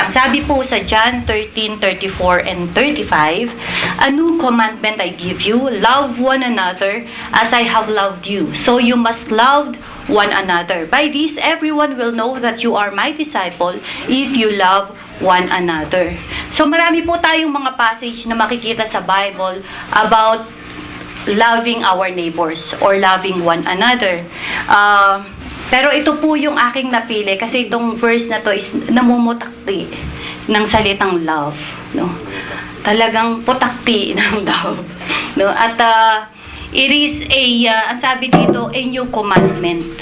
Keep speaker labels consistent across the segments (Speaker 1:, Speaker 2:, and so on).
Speaker 1: Ang sabi po sa John 13:34 and 35, "A new commandment I give you, love one another as I have loved you. So you must love one another. By this, everyone will know that you are my disciple if you love one another." So marami po tayong mga passage na makikita sa Bible about loving our neighbors or loving one another. Pero ito po yung aking napili kasi itong verse na to is namumutakti ng salitang love, no? Talagang putakti ng love, no? At it is ang sabi dito, a new commandment.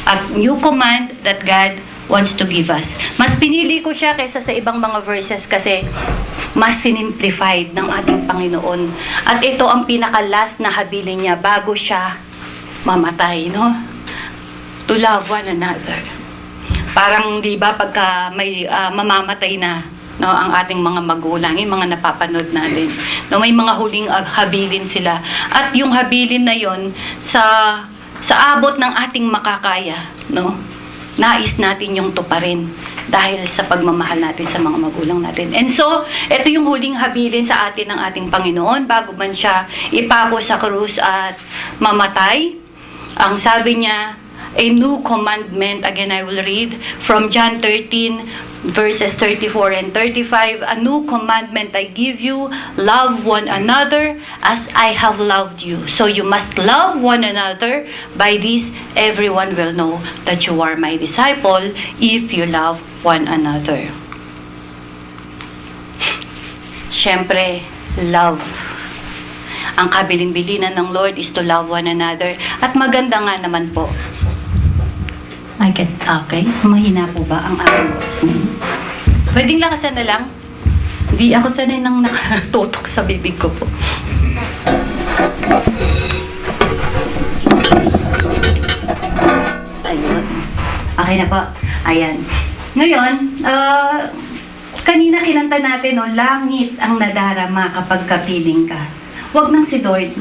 Speaker 1: A new command that God wants to give us. Mas pinili ko siya kaysa sa ibang mga verses kasi mas sinimplified ng ating Panginoon. At ito ang pinaka-last na habilin niya bago siya mamatay, no? To love one another. Parang, di ba, pagka may mamamatay na, no, ang ating mga magulang, yung mga napapanood natin, no, may mga huling habilin sila. At yung habilin na yon sa abot ng ating makakaya, no, nais natin yung tuparin dahil sa pagmamahal natin sa mga magulang natin. And so, ito yung huling habilin sa atin ng ating Panginoon bago man siya ipako sa krus at mamatay. Ang sabi niya, a new commandment, again I will read from John 13 verses 34 and 35, "A new commandment I give you, love one another as I have loved you. So you must love one another. By this, everyone will know that you are my disciple if you love one another." Siyempre, love. Ang kabilin-bilinan ng Lord is to love one another. At maganda nga naman po. Okay. Mahina po ba ang aking voice? Pwedeng lakasan na lang. Hindi ako sanay nang nakatutok sa bibig ko po. Ayun. Okay na po. Ayan. Ngayon, kanina kinanta natin, no, langit ang nadarama kapag kapiling ka. Huwag nang si Lord.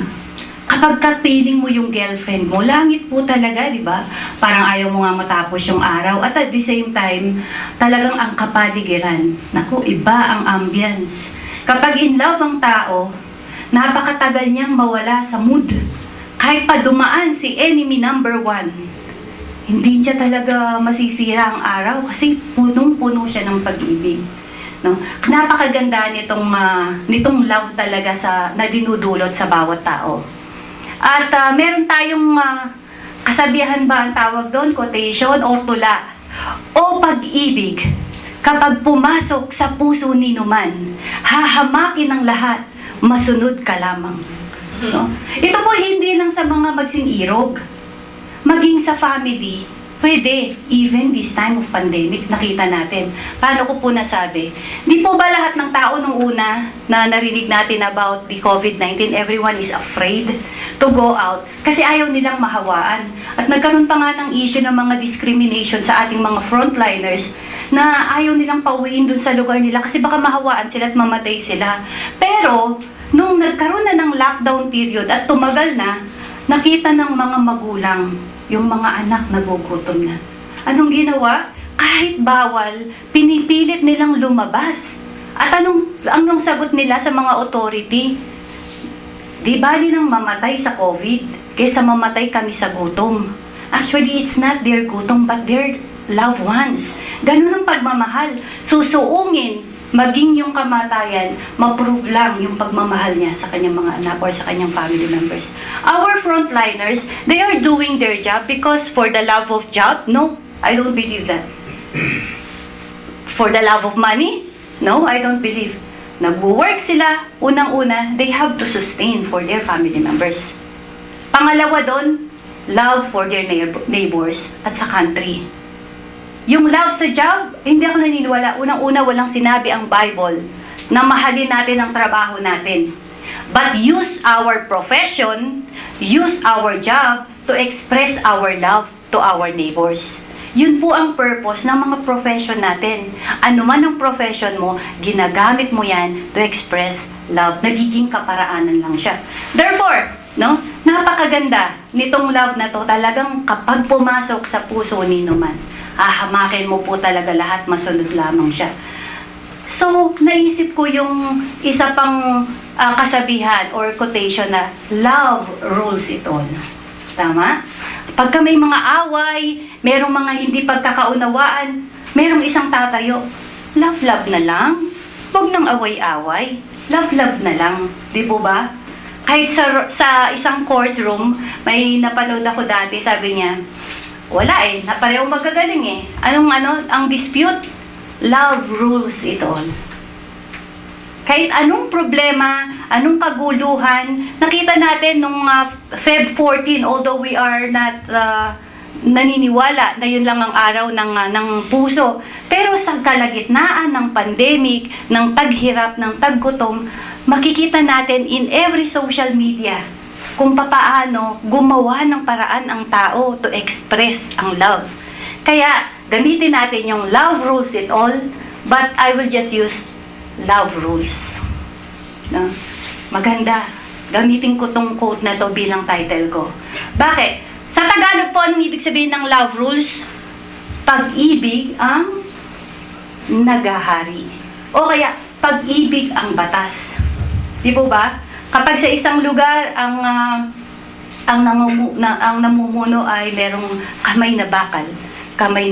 Speaker 1: Kapag kapiling mo yung girlfriend mo, langit po talaga, di ba? Parang ayaw mo nga matapos yung araw. At at the same time, talagang ang kapaligiran. Naku, iba ang ambience. Kapag in love ang tao, napakatagal niyang mawala sa mood. Kahit pa dumaan si enemy number 1, hindi niya talaga masisira ang araw kasi punong-puno siya ng pag-ibig. No? Napakaganda nitong love talaga na dinudulot sa bawat tao. At meron tayong kasabihan ba ang tawag doon, quotation or tula. "O pag-ibig, kapag pumasok sa puso ni numan, hahamakin ng lahat, masunod ka lamang." No? Ito po hindi lang sa mga magsing-irog, maging sa family, pwede. Even this time of pandemic, nakita natin. Paano ko po nasabi? Di po ba lahat ng tao nung una na narinig natin about the COVID-19, everyone is afraid to go out kasi ayaw nilang mahawaan. At nagkaroon pa nga ng issue ng mga discrimination sa ating mga frontliners na ayaw nilang pauwiin dun sa lugar nila kasi baka mahawaan sila at mamatay sila. Pero, nung nagkaroon na ng lockdown period at tumagal na, nakita ng mga magulang yung mga anak nagugutom na. Anong ginawa? Kahit bawal, pinipilit nilang lumabas. At anong sagot nila sa mga authority? Di bali nang mamatay sa COVID kaysa mamatay kami sa gutom. Actually, it's not their gutom but their loved ones. Ganun ang pagmamahal. Susuungin, maging yung kamatayan, ma-prove lang yung pagmamahal niya sa kanyang mga anak or sa kanyang family members. Our frontliners, they are doing their job because for the love of job? No, I don't believe that. For the love of money? No, I don't believe. Nagwo-work sila, unang-una, they have to sustain for their family members. Pangalawa doon, love for their neighbors at sa country. Yung love sa job, hindi ako naniniwala. Unang-una, walang sinabi ang Bible na mahalin natin ang trabaho natin. But use our profession, use our job to express our love to our neighbors. Yun po ang purpose ng mga profession natin. Ano man ang profession mo, ginagamit mo yan to express love. Nagiging kaparaanan lang siya. Therefore, no, napakaganda nitong love na to. Talagang kapag pumasok sa puso ni numan, hahamakin mo po talaga lahat, masunod lamang siya. So, naisip ko yung isa pang kasabihan or quotation na love rules it all. Tama? Pagka may mga away, merong mga hindi pagkakaunawaan, merong isang tatayo, love na lang. Huwag nang away-away. Love na lang. Di po ba? Kahit sa isang courtroom, may napanood ako dati, sabi niya, wala na parehong magagaling ang dispute? Love rules it all. Kahit anong problema, anong kaguluhan, nakita natin nung Feb 14, although we are not naniniwala na yun lang ang araw ng puso. Pero sa kalagitnaan ng pandemic, ng taghirap, ng taggutom, makikita natin in every social media kung papaano gumawa ng paraan ang tao to express ang love. Kaya, gamitin natin yung love rules it all, but I will just use love rules. No? Maganda. Gamitin ko tong quote na to bilang title ko. Bakit? Sa Tagalog po, anong ibig sabihin ng love rules? Pag-ibig ang nagahari. O kaya, pag-ibig ang batas. Di po ba? Kapag sa isang lugar, ang namumuno ay merong kamay na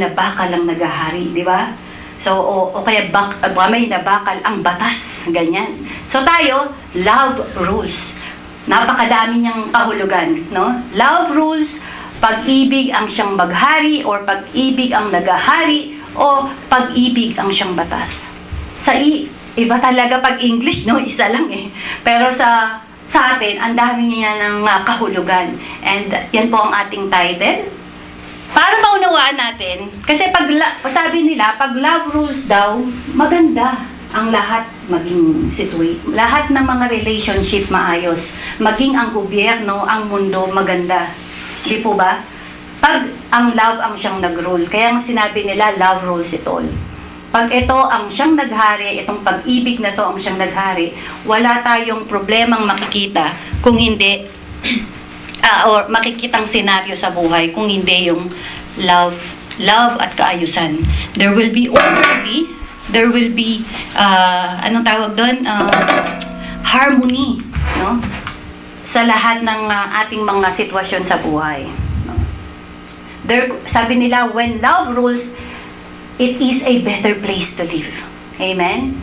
Speaker 1: bakal ang nagahari, di ba? So, o kaya kamay na bakal ang batas, ganyan. So tayo, love rules. Napakadami niyang kahulugan, no? Love rules, pag-ibig ang siyang maghari or pag-ibig ang nagahari o pag-ibig ang siyang batas. Iba talaga pag English, no? Isa lang Pero sa atin, ang dami niya ng kahulugan. And yan po ang ating title. Para maunawaan natin, kasi sabi nila, pag love rules daw, maganda ang lahat maging lahat ng mga relationship maayos. Maging ang gobyerno, ang mundo, maganda. Di po ba? Pag ang love ang siyang nag-rule, kaya nga sinabi nila, love rules it all. Pag ito ang siyang naghari, itong pag-ibig na to ang siyang naghari, wala tayong problemang makikita kung hindi or makikitang senaryo sa buhay kung hindi yung love at kaayusan. There will be orderly, there will be anong tawag doon? Harmony, no? Sa lahat ng ating mga sitwasyon sa buhay. No? Sabi nila, when love rules, it is a better place to live. Amen?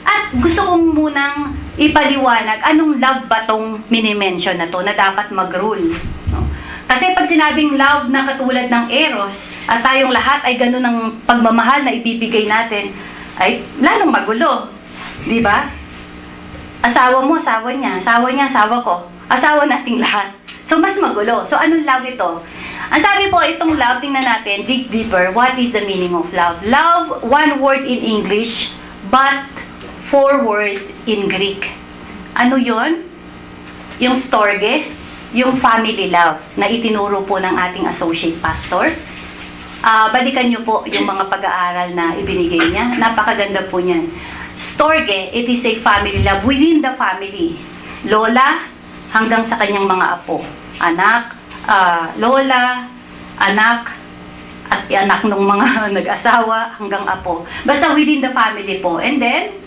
Speaker 1: At gusto kong munang ipaliwanag, anong love ba tong minimension na to na dapat mag-rule? No? Kasi pag sinabing love na katulad ng eros, at tayong lahat ay ganun ang pagmamahal na ibibigay natin, ay lalong magulo. Di ba? Asawa mo, asawa niya, asawa ko, asawa nating lahat. So, mas magulo. So, anong love ito? Ang sabi po, itong love, tingnan natin, dig deeper, what is the meaning of love? Love, one word in English, but 4 word in Greek. Ano yon? Yung storge, yung family love, na itinuro po ng ating associate pastor. Balikan nyo po yung mga pag-aaral na ibinigay niya. Napakaganda po niyan. Storge, it is a family love within the family. Lola, hanggang sa kanyang mga apo. Anak, lola, anak, at anak ng mga nag-asawa hanggang apo. Basta within the family po. And then,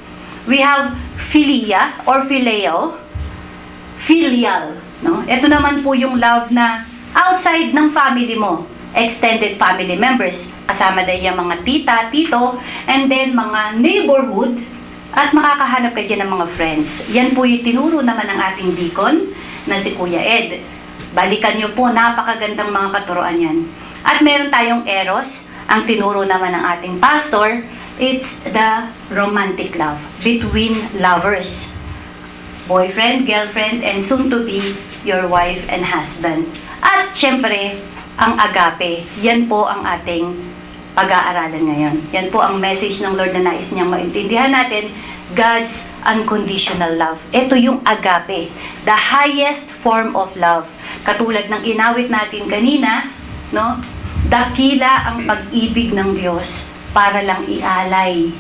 Speaker 1: we have philia or phileo. Filial. No? Ito naman po yung love na outside ng family mo. Extended family members. Kasama na yung mga tita, tito, and then mga neighborhood, at makakahanap ka dyan ng mga friends. Yan po yung tinuro naman ng ating deacon na si Kuya Ed. Balikan nyo po, napakagandang mga katuroan yan. At meron tayong eros, ang tinuro naman ng ating pastor, it's the romantic love between lovers. Boyfriend, girlfriend, and soon to be your wife and husband. At syempre, ang agape, yan po ang ating pag-aaralan ngayon. Yan po ang message ng Lord na nais niyang maintindihan natin, God's unconditional love. Ito yung agape, the highest form of love. Katulad ng inawit natin kanina, no? Dakila ang pag-ibig ng Diyos para lang ialay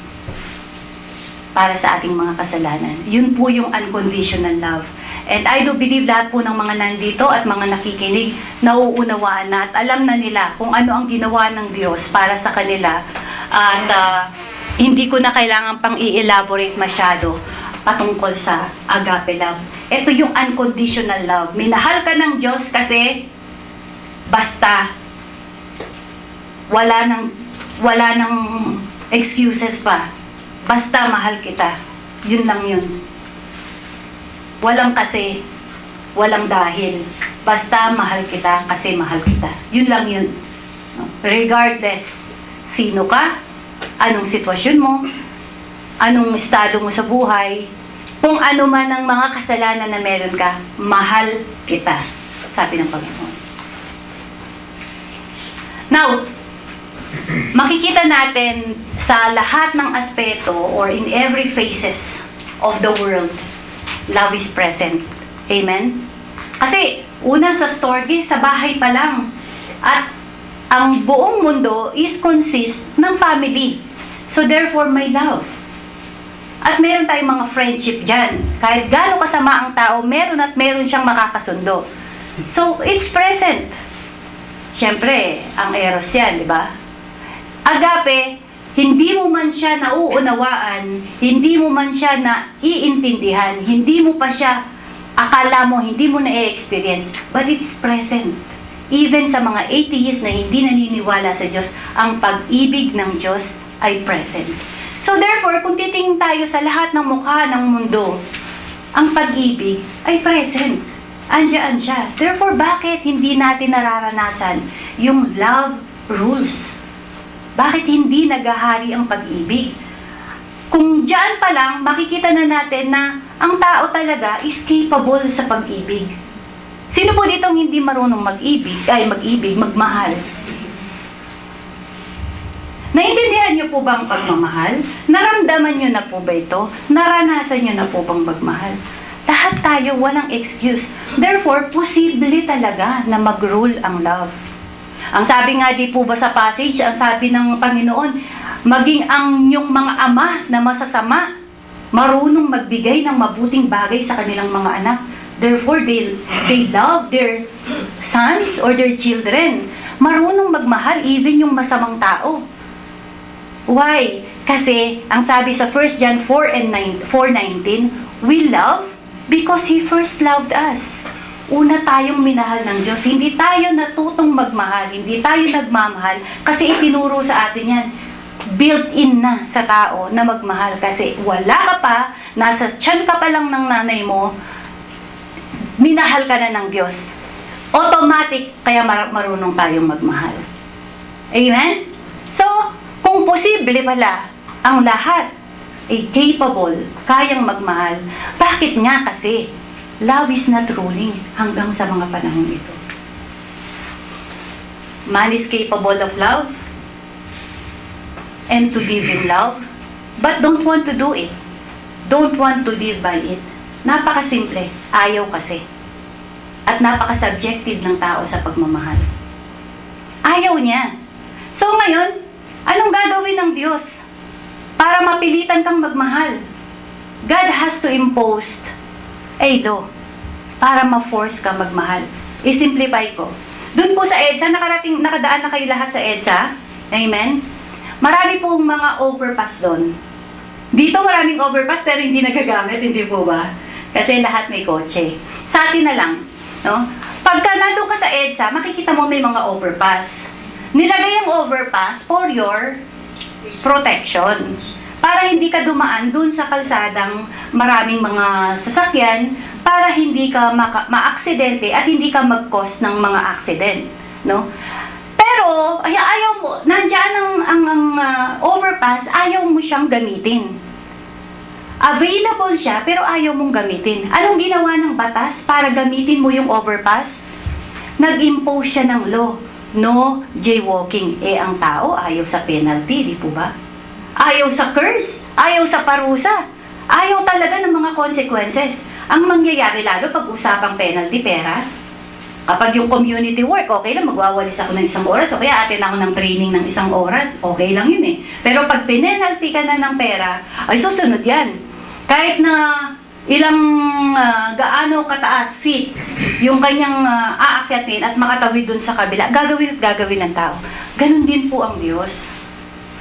Speaker 1: para sa ating mga kasalanan. Yun po yung unconditional love. And I do believe lahat po ng mga nandito at mga nakikinig, nauunawaan na at alam na nila kung ano ang ginawa ng Diyos para sa kanila. At Hindi ko na kailangan pang i-elaborate masyado patungkol sa agape love. Ito yung unconditional love. Minahal ka ng Diyos kasi basta wala nang excuses pa. Basta mahal kita. Yun lang yun. Walang kasi, walang dahil. Basta mahal kita kasi mahal kita. Yun lang yun. Regardless, sino ka, anong sitwasyon mo, anong estado mo sa buhay, kung ano man ang mga kasalanan na meron ka, mahal kita. Sabi ng Panginoon. Now, makikita natin sa lahat ng aspeto or in every phases of the world, love is present. Amen? Kasi, una sa story, sa bahay pa lang. At ang buong mundo is consist ng family. So therefore, may love. At meron tayong mga friendship dyan. Kahit gaano kasama ang tao, meron at meron siyang makakasundo. So, it's present. Siyempre, ang eros yan, di ba? Agape, hindi mo man siya nauunawaan, hindi mo man siya naiintindihan, hindi mo pa siya, akala mo, hindi mo na-experience, but it's present. Even sa mga atheist na hindi naniniwala sa Diyos, ang pag-ibig ng Diyos ay present. So therefore, kung titingin tayo sa lahat ng mukha ng mundo, ang pag-ibig ay present. Andiyan siya. Therefore, bakit hindi natin nararanasan yung love rules? Bakit hindi naghahari ang pag-ibig? Kung diyan pa lang, makikita na natin na ang tao talaga is capable sa pag-ibig. Sino po ditong hindi marunong mag-ibig, magmahal? Naintindihan niyo po ba ang pagmamahal? Naramdaman niyo na po ba ito? Naranasan niyo na po bang magmahal? Lahat tayo walang excuse. Therefore, posible talaga na mag-rule ang love. Ang sabi nga di po ba sa passage, ang sabi ng Panginoon, maging ang inyong mga ama na masasama, marunong magbigay ng mabuting bagay sa kanilang mga anak. Therefore, they love their sons or their children. Marunong magmahal even yung masamang tao. Why? Kasi, ang sabi sa 1 John 4:19, we love because He first loved us. Una tayong minahal ng Diyos. Hindi tayo natutong magmahal. Hindi tayo nagmamahal kasi itinuro sa atin yan. Built-in na sa tao na magmahal. Kasi wala ka pa, nasa tiyan ka pa lang ng nanay mo, minahal ka na ng Diyos. Automatic, kaya marunong tayong magmahal. Amen? So, kung posible pala, ang lahat ay capable, kayang magmahal, bakit nga kasi love is not ruling hanggang sa mga panahon ito? Man is capable of love and to live in love, but don't want to do it. Don't want to live by it. Napakasimple, ayaw kasi. At napaka-subjective ng tao sa pagmamahal. Ayaw niya. So ngayon, anong gagawin ng Diyos para mapilitan kang magmahal? God has to impose a law para ma-force ka magmahal. I-simplify ko. Doon po sa EDSA, nakadaan na kayo lahat sa EDSA. Amen? Marami pong mga overpass doon. Dito maraming overpass pero hindi nagagamit, hindi po ba? Kasi lahat may kotse. Sa atin na lang, no? Pagka nandun ka sa EDSA, makikita mo may mga overpass. Nilagay ang overpass for your protection. Para hindi ka dumaan dun sa kalsadang maraming mga sasakyan, para hindi ka ma-aksidente at hindi ka mag-cause ng mga accident, no? Pero ayaw mo, nandiyan ang overpass, ayaw mo siyang gamitin. Available siya, pero ayaw mong gamitin. Anong ginawa ng batas para gamitin mo yung overpass? Nag-impose siya ng law. No jaywalking. Ang tao ayaw sa penalty, di po ba? Ayaw sa curse. Ayaw sa parusa. Ayaw talaga ng mga consequences. Ang mangyayari lalo pag usapang penalty, pera. Kapag yung community work, okay lang, magwawalis ako ng 1 oras. O kaya atin ako ng training ng 1 oras. Okay lang yun eh. Pero pag penalty ka na ng pera, ay susunod yan. Kahit na ilang gaano kataas, feet, yung kanyang aakyatin at makatawid dun sa kabila, gagawin at gagawin ng tao. Ganon din po ang Diyos.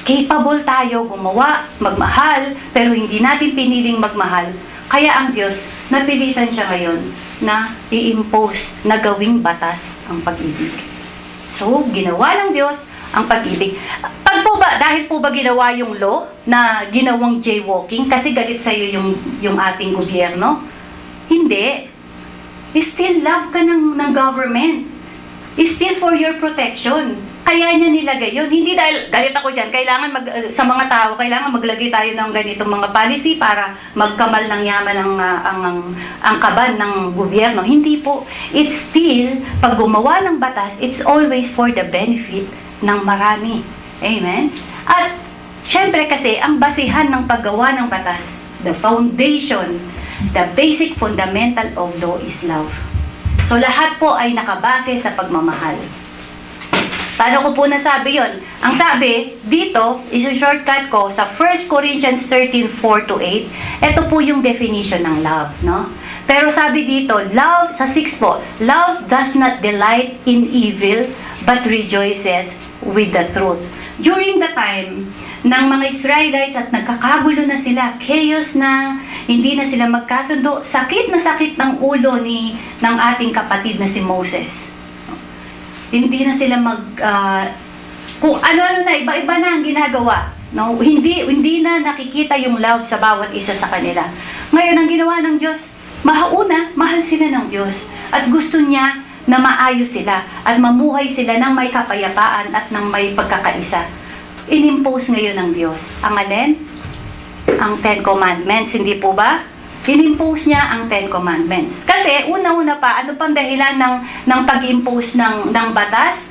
Speaker 1: capable tayo gumawa, magmahal, pero hindi natin piniling magmahal. Kaya ang Diyos, napilitan siya ngayon na i-impose na gawing batas ang pag-ibig. So, ginawa ng Diyos ang pag-ibig. Dahil po ba ginawa yung law na ginawang jaywalking kasi galit sa'yo yung ating gobyerno? Hindi. Still love ka ng government. Still for your protection. Kaya niya nilagay yun. Hindi dahil galit ako dyan, kailangan sa mga tao, kailangan maglagay tayo ng ganitong mga policy para magkamal ng yaman ang kaban ng gobyerno. Hindi po. It's still, pag gumawa ng batas, it's always for the benefit ng marami. Amen? At, syempre kasi, ang basihan ng paggawa ng batas, the foundation, the basic fundamental of law is love. So, lahat po ay nakabase sa pagmamahal. Paano ko po nasabi yon? Ang sabi, dito, isi-shortcut ko sa 1 Corinthians 13:4-8, ito po yung definition ng love, no? Pero sabi dito, love, sa 6 po, love does not delight in evil, but rejoices with the truth. During the time ng mga Israelites at nagkakagulo na sila, chaos na, hindi na sila magkasundo, sakit na sakit ng ulo ng ating kapatid na si Moses. Hindi na sila kung ano-ano na, iba-iba na ang ginagawa. No? Hindi na nakikita yung love sa bawat isa sa kanila. Ngayon, ang ginawa ng Diyos, mahal sila ng Diyos. At gusto niya na maayos sila at mamuhay sila ng may kapayapaan at ng may pagkakaisa. Inimpose ngayon ng Diyos. Ang alin? Ang 10 Commandments, hindi po ba? Inimpose niya ang 10 Commandments. Kasi, una-una pa, ano pang dahilan ng pag-impose ng batas?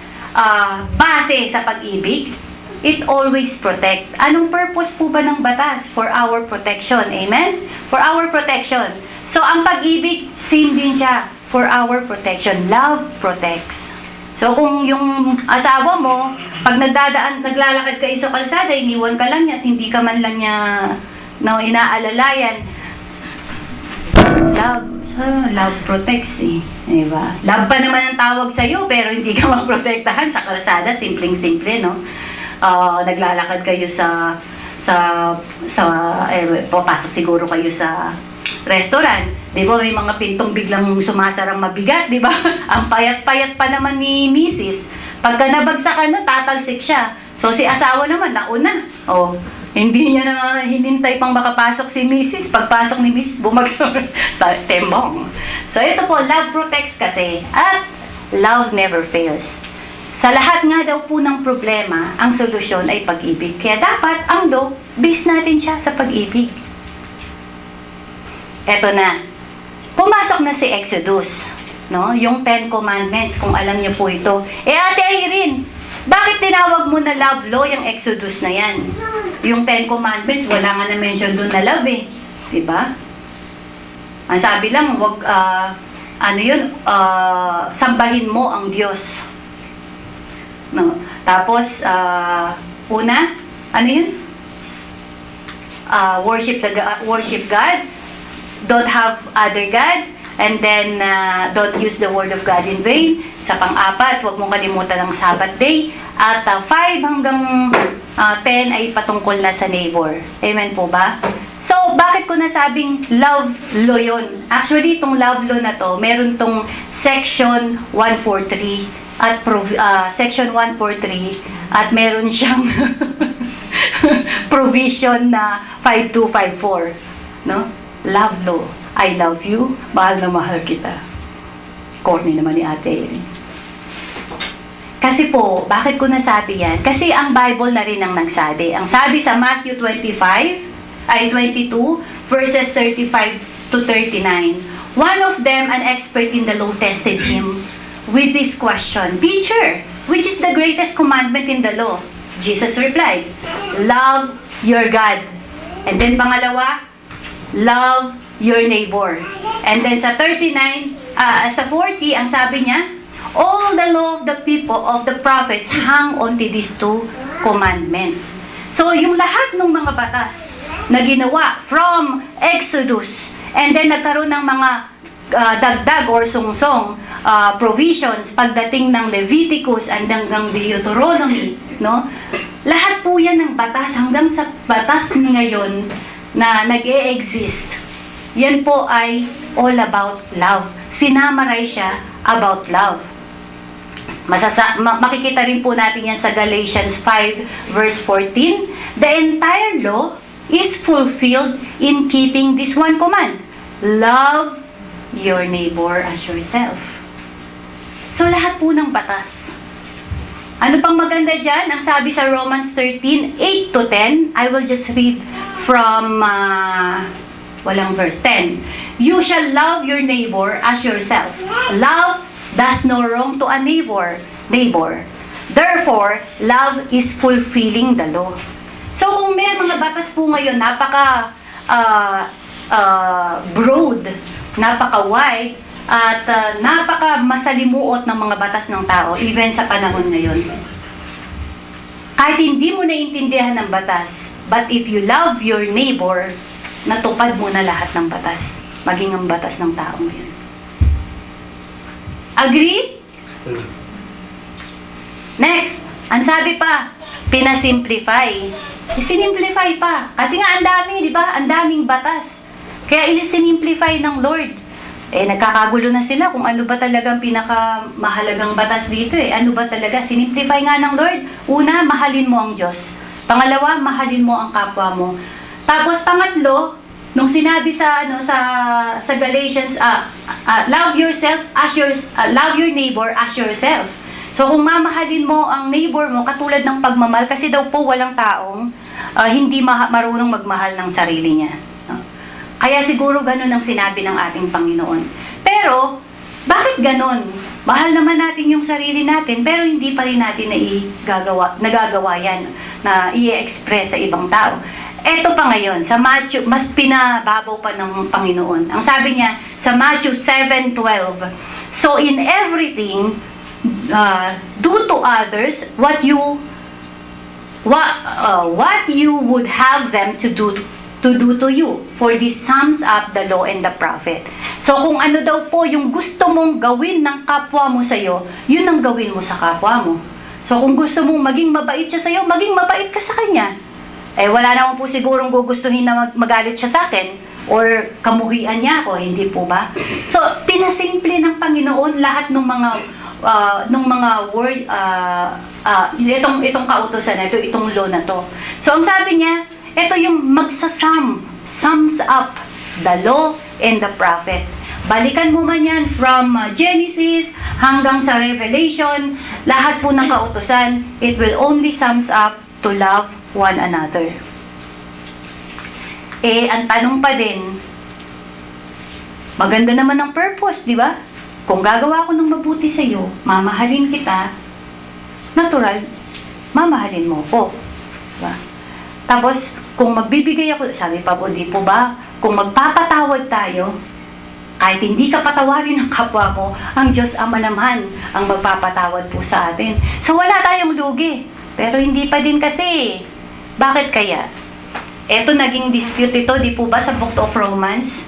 Speaker 1: Base sa pag-ibig, it always protect. Anong purpose po ba ng batas? For our protection. Amen? For our protection. So, ang pag-ibig, same din siya. For our protection. Love protects. So, kung yung asawa mo, pag naglalakad kayo sa kalsada, iniwan ka lang niya at hindi ka man lang niya inaalalayan, love protects eh. Diba? Love pa naman ang tawag sa'yo, pero hindi ka maprotektahan sa kalsada. Simpleng-simple, no? Naglalakad kayo papasok siguro kayo sa restaurant. Di ba, may mga pintong biglang sumasarang mabigat, di ba? Ang payat-payat pa naman ni Mrs. Pagka nabagsakan na, tatalsik siya. So, si asawa naman, nauna. Hindi niya na hinintay pang makapasok si Mrs. Pagpasok ni Mrs. bumagsak. Tembong. So, ito po, love protects kasi. At love never fails. Sa lahat nga daw po ng problema, ang solusyon ay pag-ibig. Kaya dapat, ang law, base natin siya sa pag-ibig. Ito na. Pumasok na si Exodus. No? Yung 10 Commandments, kung alam niyo po ito. Ate Irene, bakit tinawag mo na love law yung Exodus na yan? Yung 10 Commandments, wala nga na-mention doon na love eh. Diba? Ang sabi lang, wag, sambahin mo ang Diyos. No? Tapos, una, ano yun? Worship God. Don't have other God. And then, don't use the word of God in vain. Sa pang-apat, huwag mong kalimutan ang Sabbath day. At 5 hanggang 10 ay patungkol na sa neighbor. Amen po ba? So, bakit ko nasabing love law yun? Actually, itong love law na to, meron tong section 143 at section 143 at meron siyang provision na 5254. No? Love law. I love you, mahal na mahal kita. Corny naman ni Ate. Kasi po, bakit ko nasabi yan? Kasi ang Bible na rin ang nagsabi. Ang sabi sa Matthew 22, verses 35 to 39. One of them, an expert in the law, tested him with this question, Teacher, which is the greatest commandment in the law? Jesus replied, love your God. And then pangalawa, love your neighbor. And then sa 40, ang sabi niya, all the law of the people, of the prophets, hang on to these 2 commandments. So, yung lahat ng mga batas na ginawa from Exodus, and then nagkaroon ng mga dagdag or sungsong provisions pagdating ng Leviticus and hanggang Deuteronomy, no? lahat po yan ng batas, hanggang sa batas ngayon na nag-e-exist, yan po ay all about love. Sinamaray siya about love. Makikita rin po natin yan sa Galatians 5 verse 14. The entire law is fulfilled in keeping this one command. Love your neighbor as yourself. So lahat po ng batas. Ano pang maganda dyan? Ang sabi sa Romans 13, 8 to 10, I will just read from walang verse 10. You shall love your neighbor as yourself. Love does no wrong to a neighbor. Therefore, love is fulfilling the law. So kung may mga batas po ngayon, napaka broad, napaka wide, at napaka masalimuot ng mga batas ng tao, even sa panahon ngayon. Kahit hindi mo naiintindihan ng batas, but if you love your neighbor, natupad mo na lahat ng batas, maging ang batas ng tao ngayon. Agree? Next, ang sabi pa, pinasimplify. Isinimplify pa. Kasi nga ang dami, di ba? Ang daming batas. Kaya isinimplify ng Lord. Nagkakagulo na sila kung ano ba talagang pinakamahalagang batas dito Ano ba talaga? Sinimplify nga ng Lord. Una, mahalin mo ang Diyos. Pangalawa, mahalin mo ang kapwa mo. Tapos pangatlo, nung sinabi sa Galatians, love yourself as love your neighbor as yourself. So kung mamahalin mo ang neighbor mo katulad ng pagmamahal, kasi daw po walang taong hindi marunong magmahal ng sarili niya. No? Kaya siguro ganun ang sinabi ng ating Panginoon. Pero bakit ganun? Mahal naman natin yung sarili natin, pero hindi pa rin natin nagagawa yan, na i-express sa ibang tao. Eto pa ngayon, sa Matthew, mas pinababaw pa ng Panginoon. Ang sabi niya, sa Matthew 7:12, so in everything, do to others what you would have them to do to you. For this sums up the law and the prophet. So kung ano daw po yung gusto mong gawin ng kapwa mo sa'yo, yun ang gawin mo sa kapwa mo. So kung gusto mong maging mabait siya sa'yo, maging mabait ka sa kanya. Wala naman po sigurong gugustuhin na magalit siya sa akin or kamuhian niya ako, hindi po ba? So pinasimple ng Panginoon lahat ng mga word, itong kautusan na ito, itong law na to. So ang sabi niya, ito yung sums up the law and the prophet. Balikan mo man yan from Genesis hanggang sa Revelation, lahat po ng kautusan, it will only sums up to love one another. Ang tanong pa din, maganda naman ang purpose, di ba? Kung gagawa ko ng mabuti sa iyo, mamahalin kita, natural, mamahalin mo ko. Diba? Tapos, kung magbibigay ako, sabi pa po, di po ba? Kung magpapatawad tayo, kahit hindi ka patawarin ng kapwa mo, ang Diyos Ama naman ang magpapatawad po sa atin. So, wala tayong lugi. Pero hindi pa din kasi. Bakit kaya? Eto naging dispute ito, di po ba, sa Book of Romans?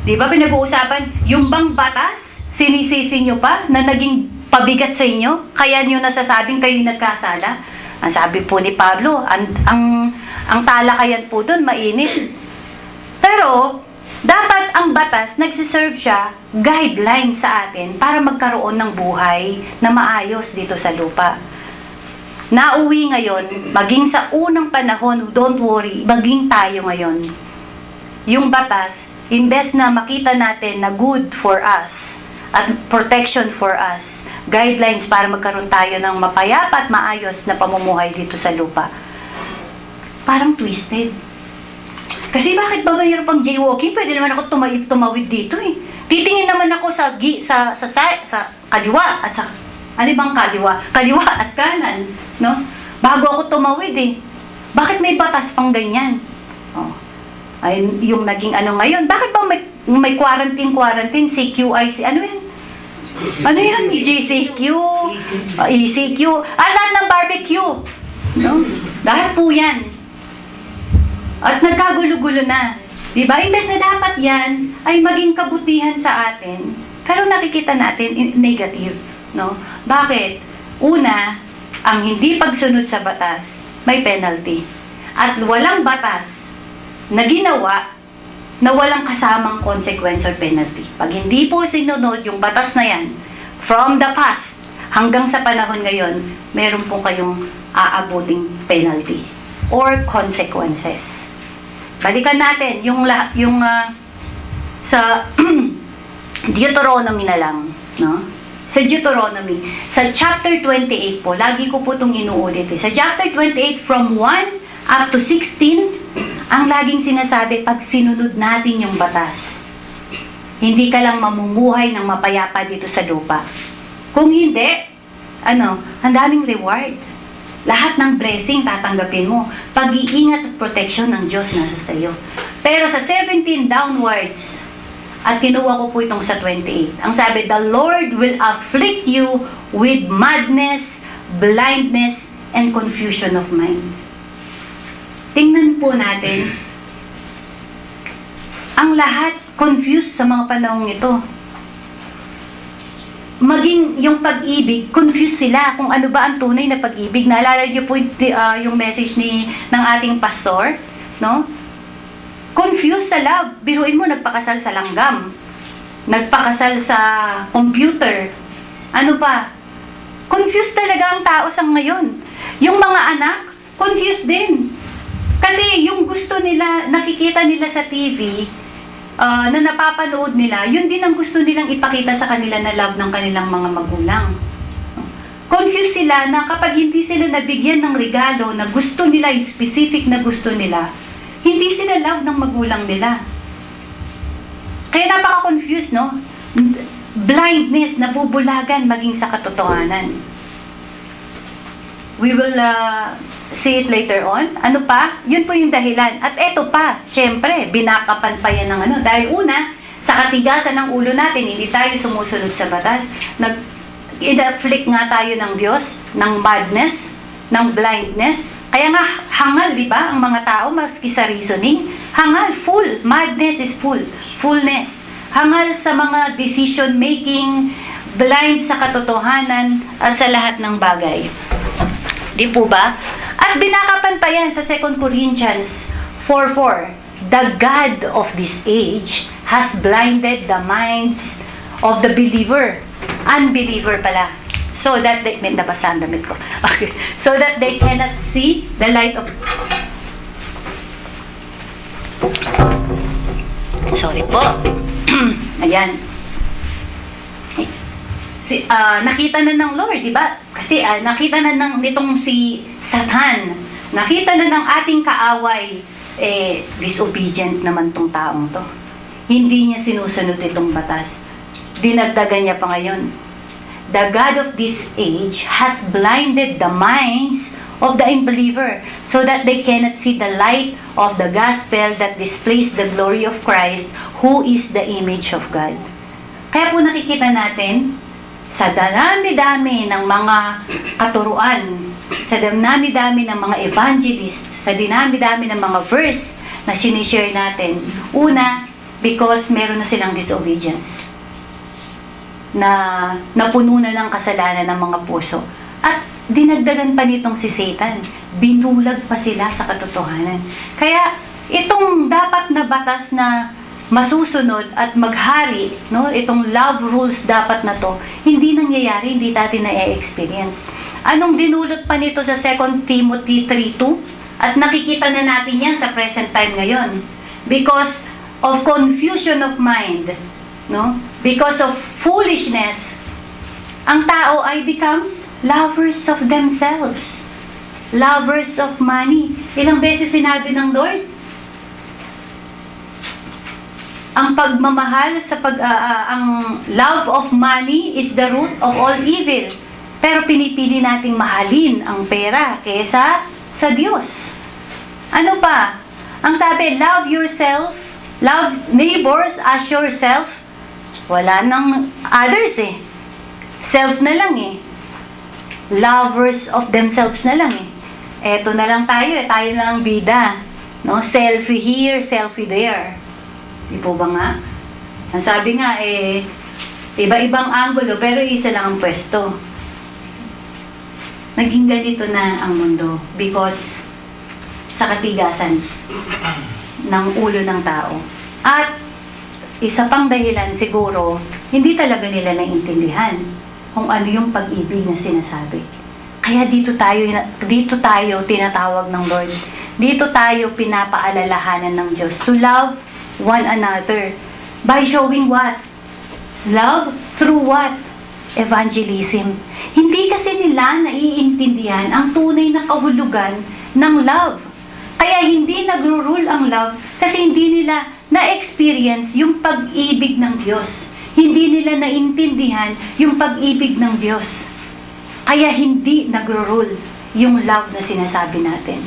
Speaker 1: Di ba pinag-uusapan, yung bang batas, sinisisi nyo pa na naging pabigat sa inyo? Kaya nyo nasasabing kayo nagkasala? Ang sabi po ni Pablo, ang talakayan po doon, mainit. Pero, dapat ang batas, nagsiserve siya, guideline sa atin para magkaroon ng buhay na maayos dito sa lupa. Nauwi ngayon, maging sa unang panahon, don't worry, maging tayo ngayon. Yung batas, imbes na makita natin na good for us at protection for us, guidelines para magkaroon tayo ng mapayapa at maayos na pamumuhay dito sa lupa, parang twisted. Kasi bakit ba mayroon pang jaywalking? Pwede naman ako tumawid dito Titingin naman ako sa kaliwa at sa ano bang kaliwa? Kaliwa at kanan, no? Bago ako tumawid Bakit may batas pang ganyan? Ay, yung naging ano ngayon, bakit ba may quarantine, CQIC, ano yan? Ano yan? GCQ, ECQ, lahat ng barbecue, no? Lahat po yan. At nagkagulo-gulo na. Diba? Imbes na dapat yan ay maging kabutihan sa atin, pero nakikita natin negative, no? Bakit? Una, ang hindi pagsunod sa batas, may penalty. At walang batas na ginawa na walang kasamang consequence or penalty. Pag hindi po sinunod yung batas na yan, from the past hanggang sa panahon ngayon, meron po kayong aabuting penalty or consequences. Balikan natin sa Deuteronomy na lang, no? Sa Deuteronomy, sa chapter 28 po, lagi ko po itong inuulit. Sa chapter 28 from 1 up to 16, ang laging sinasabi, pag sinunod natin yung batas, hindi ka lang mamumuhay ng mapayapa dito sa lupa. Kung hindi, ang daming reward. Lahat ng blessing tatanggapin mo. Pag-iingat at protection ng Diyos nasa sa iyo. Pero sa 17 downwards, at kinuha ko po itong sa 28. Ang sabi, the Lord will afflict you with madness, blindness, and confusion of mind. Tingnan po natin, ang lahat confused sa mga panahong ito. Maging yung pag-ibig, confused sila kung ano ba ang tunay na pag-ibig. Naalala niyo po yung message ng ating pastor, no? Confused sa love. Biruin mo, nagpakasal sa langgam. Nagpakasal sa computer. Ano pa? Confused talaga ang tao sa ngayon. Yung mga anak, confused din. Kasi yung gusto nila, nakikita nila sa TV, na napapanood nila, yun din ang gusto nilang ipakita sa kanila na love ng kanilang mga magulang. Confused sila na kapag hindi sila nabigyan ng regalo na gusto nila, specific na gusto nila, hindi sila love ng magulang nila. Kaya napaka-confused, no? Blindness, nabubulagan maging sa katotohanan. We will see it later on. Ano pa? Yun po yung dahilan. At eto pa, syempre, binakapan pa yan ng Dahil una, sa katigasan ng ulo natin, hindi tayo sumusunod sa batas. In-afflict nga tayo ng Diyos, ng madness, ng blindness. Kaya nga, hangal, di ba? Ang mga tao, maski sa reasoning, hangal, full. Madness is full. Fullness. Hangal sa mga decision-making, blind sa katotohanan, at sa lahat ng bagay. Di po ba? At binakapan pa yan sa 2 Corinthians 4:4. The God of this age has blinded the minds of the believer. Unbeliever pala. So that they, nabasa ang damit ko. Okay. So that they cannot see the light of... Sorry po. Ayan. Nakita na ng Lord, di ba? Kasi nakita na nitong si Satan, nakita na ng ating kaaway, disobedient naman tong taong to. Hindi niya sinusunod itong batas. Dinagdagan niya pa ngayon. The God of this age has blinded the minds of the unbeliever so that they cannot see the light of the gospel that displays the glory of Christ, who is the image of God. Kaya po nakikita natin, sa dami-dami ng mga katuruan, sa dami-dami ng mga evangelist, sa dinami-dami ng mga verse na sinishare natin. Una, because meron na silang disobedience. Na napuno na ng kasalanan ng mga puso. At dinagdagan pa nitong si Satan. Binulag pa sila sa katotohanan. Kaya itong dapat na batas na masusunod at maghari, no? Itong love rules dapat na to, hindi nangyayari, hindi natin na-experience. Anong dinulot pa nito sa 2 Timothy 3:2? At nakikita na natin yan sa present time ngayon. Because of confusion of mind, no? Because of foolishness, ang tao ay becomes lovers of themselves. Lovers of money. Ilang beses sinabi ng Lord, ang pagmamahal ang love of money is the root of all evil. Pero pinipili nating mahalin ang pera kaysa sa Diyos. Ano pa? Ang sabi, love yourself, love neighbors as yourself. Wala nang others Self na lang Lovers of themselves na lang Eto na lang tayo tayo na lang bida. No? Selfie here, selfie there. Di po ba nga? Ang sabi nga, iba-ibang angulo, pero isa lang ang pwesto. naging ganito na ang mundo because sa katigasan ng ulo ng tao. At isa pang dahilan siguro, hindi talaga nila naintindihan kung ano yung pag-ibig na sinasabi. Kaya dito tayo tinatawag ng Lord. Dito tayo pinapaalalahanan ng Diyos to love one another by showing what? Love through what? Evangelism. Hindi kasi nila naiintindihan ang tunay na kahulugan ng love. Kaya hindi nagro-rule ang love kasi hindi nila na-experience yung pag-ibig ng Diyos. Hindi nila naintindihan yung pag-ibig ng Diyos. Kaya hindi nagro-rule yung love na sinasabi natin.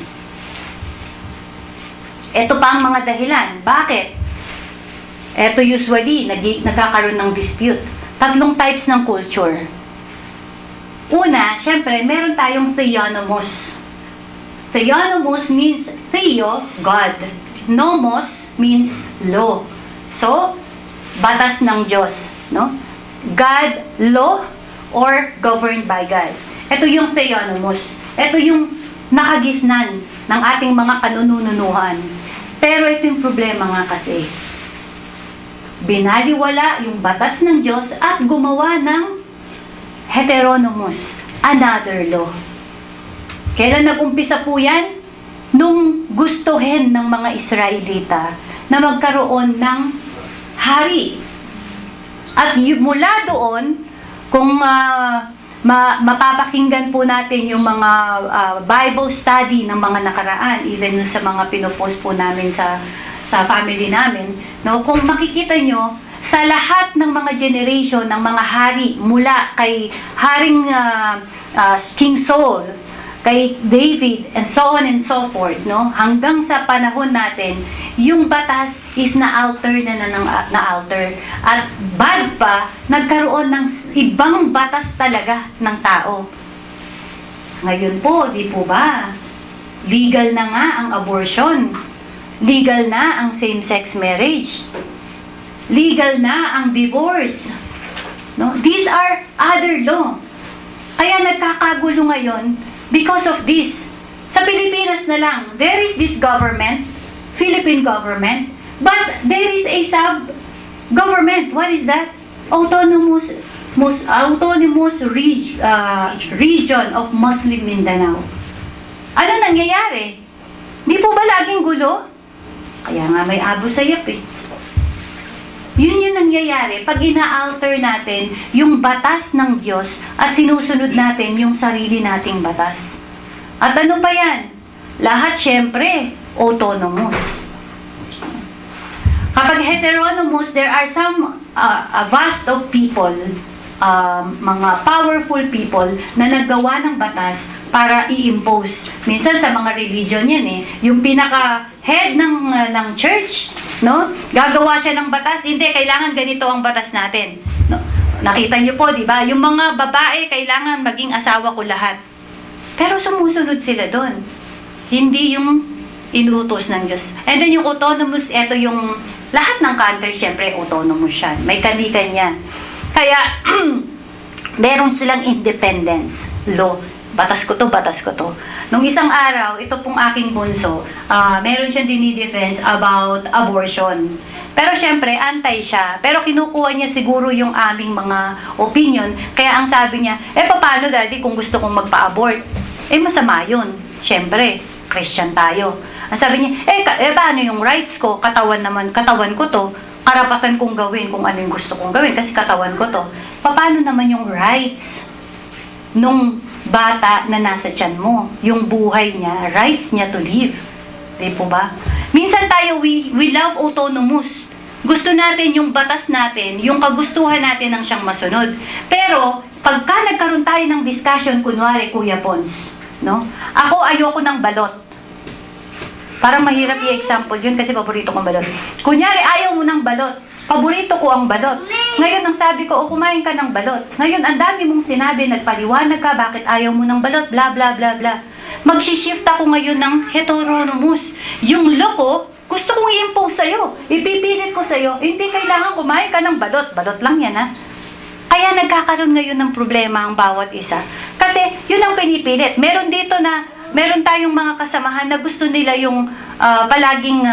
Speaker 1: Ito pa ang mga dahilan. Bakit? Ito usually, nagkakaroon ng dispute. 3 types ng culture. Una, syempre, meron tayong theonomos. Theonomos means theo, God. Nomos means law. So, batas ng Diyos. No? God, law, or governed by God. Ito yung theonomos. Ito yung nakagisnan ng ating mga kanununuhan. Pero ito yung problema nga kasi. Binaliwala yung batas ng Diyos at gumawa ng heteronomos, another law. Kailan nag-umpisa po yan? Nung gustuhin ng mga Israelita na magkaroon ng hari. At mula doon, kung mapapakinggan po natin yung mga Bible study ng mga nakaraan, even sa mga pinopost po namin sa family namin, no? Kung makikita nyo, sa lahat ng mga generation ng mga hari, mula kay Haring King Saul, kay David, and so on and so forth, no? Hanggang sa panahon natin, yung batas is na-alter na-alter. At bad pa, nagkaroon ng ibang batas talaga ng tao. Ngayon po, di po ba? Legal na nga ang abortion. Legal na ang same-sex marriage. Legal na ang divorce. No? These are other law. Kaya nagkakagulo ngayon because of this. Sa Pilipinas na lang, there is this government, Philippine government, but there is a sub-government. What is that? Autonomous region of Muslim Mindanao. Ano nangyayari? Di po ba laging gulo? Kaya nga may abo sayap eh. Yun yung nangyayari pag ina-alter natin yung batas ng Diyos at sinusunod natin yung sarili nating batas. At ano pa yan? Lahat syempre, autonomous. Kapag heteronomous, there are some a vast of people, mga powerful people na naggawa ng batas para i-impose. Minsan sa mga religion yan eh, yung pinaka-head ng church, no? Gagawa siya ng batas, hindi, kailangan ganito ang batas natin. No? Nakita niyo po, di ba? Yung mga babae, kailangan maging asawa ko lahat. Pero sumusunod sila doon. Hindi yung inutos ng Diyos. And then yung autonomous, eto yung lahat ng country, syempre, autonomous siya. May kanya-kanya. Kaya, meron silang independence law. Batas ko to, batas ko to. Nung isang araw, ito pong aking bunso, meron siyang dinidefense about abortion. Pero syempre, antay siya. Pero kinukuha niya siguro yung aming mga opinion. Kaya ang sabi niya, paano daddy kung gusto kong magpa-abort? Masama yun. Syempre, Christian tayo. Ang sabi niya, paano yung rights ko? Katawan ko to. Karapatan kong gawin kung ano yung gusto kong gawin kasi katawan ko to. Paano naman yung rights nung bata na nasa tiyan mo? Yung buhay niya, rights niya to live. Di po ba? Minsan tayo, we love autonomous. Gusto natin yung batas natin, yung kagustuhan natin ang siyang masunod. Pero, pagka nagkaroon tayo ng discussion, kunwari, Kuya Pons, no? Ako, ayoko ng balot. Parang mahirap i-example yun kasi paborito kong balot. Kunyari, ayaw mo ng balot. Paborito ko ang balot. Ngayon, ang sabi ko, kumain ka ng balot. Ngayon, ang dami mong sinabi, nagpaliwanag ka, bakit ayaw mo ng balot, bla bla bla bla. Mag-shift ako ngayon ng heteronomous. Yung loko, gusto kong i-impose sa'yo. Ipipilit ko sa'yo. Hindi kailangan kumain ka ng balot. Balot lang yan, ha? Kaya nagkakaroon ngayon ng problema ang bawat isa. Kasi yun ang pinipilit. Meron tayong mga kasamahan na gusto nila yung palaging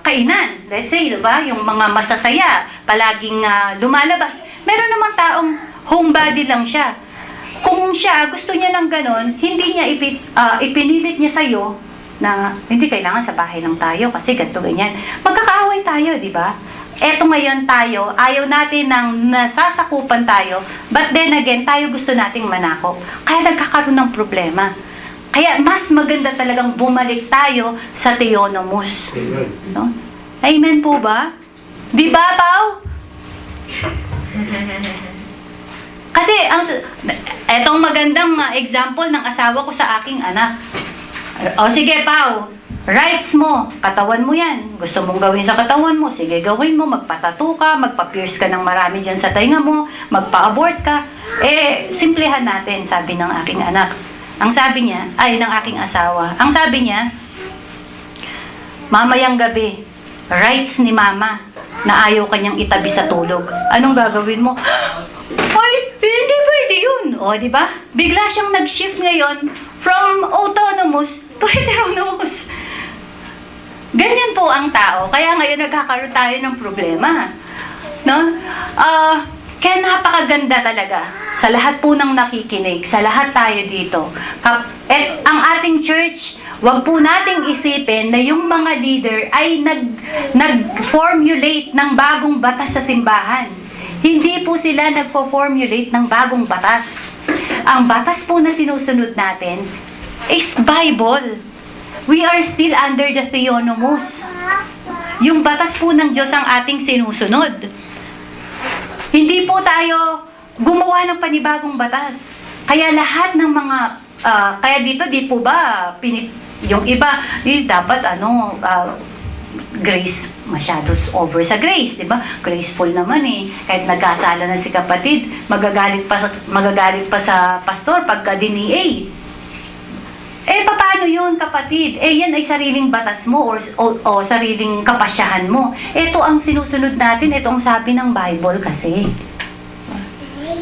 Speaker 1: kainan. Let's say, diba? Yung mga masasaya, palaging lumalabas. Meron namang taong homebody lang siya. Kung siya gusto niya ng ganon, hindi niya ipinilit niya sa'yo na hindi kailangan sa bahay lang tayo kasi ganito ganyan. Magkakaaway tayo, di ba? Eto ngayon tayo, ayaw natin ng nasasakupan tayo, but then again, tayo gusto nating manako. Kaya nagkakaroon ng problema. Kaya mas maganda talagang bumalik tayo sa theonomos.
Speaker 2: Amen.
Speaker 1: No? Amen po ba? Di ba, Pao? Kasi, etong magandang example ng asawa ko sa aking anak. O sige, Pao, rights mo, katawan mo yan. Gusto mong gawin sa katawan mo, sige gawin mo, magpatato ka, magpa-pierce ka ng marami dyan sa tainga mo, magpa-abort ka. Simplihan natin, sabi ng aking anak. Ang sabi niya, ng aking asawa, ang sabi niya, mamayang gabi, rights ni mama na ayaw kanyang itabi sa tulog. Anong gagawin mo? Ay, hindi pwede yun. O, di ba? Bigla siyang nag-shift ngayon from autonomous to heteronomous. Ganyan po ang tao. Kaya ngayon nagkakaroon tayo ng problema. No? Kaya napakaganda talaga sa lahat po ng nakikinig, sa lahat tayo dito. Ang ating church, wag po nating isipin na yung mga leader ay nag-formulate ng bagong batas sa simbahan. Hindi po sila nagpo-formulate ng bagong batas. Ang batas po na sinusunod natin is Bible. We are still under the theonomos. Yung batas po ng Diyos ang ating sinusunod. Hindi po tayo gumawa ng panibagong batas. Kaya lahat ng mga, kaya dito di po ba, yung iba, dapat grace, masyado over sa grace, di ba? Graceful naman kahit nagkasala na si kapatid, magagalit pa sa pastor pagka dinia. Paano yun, kapatid? Yan ay sariling batas mo o sariling kapasyahan mo. Ito ang sinusunod natin, ito ang sabi ng Bible kasi.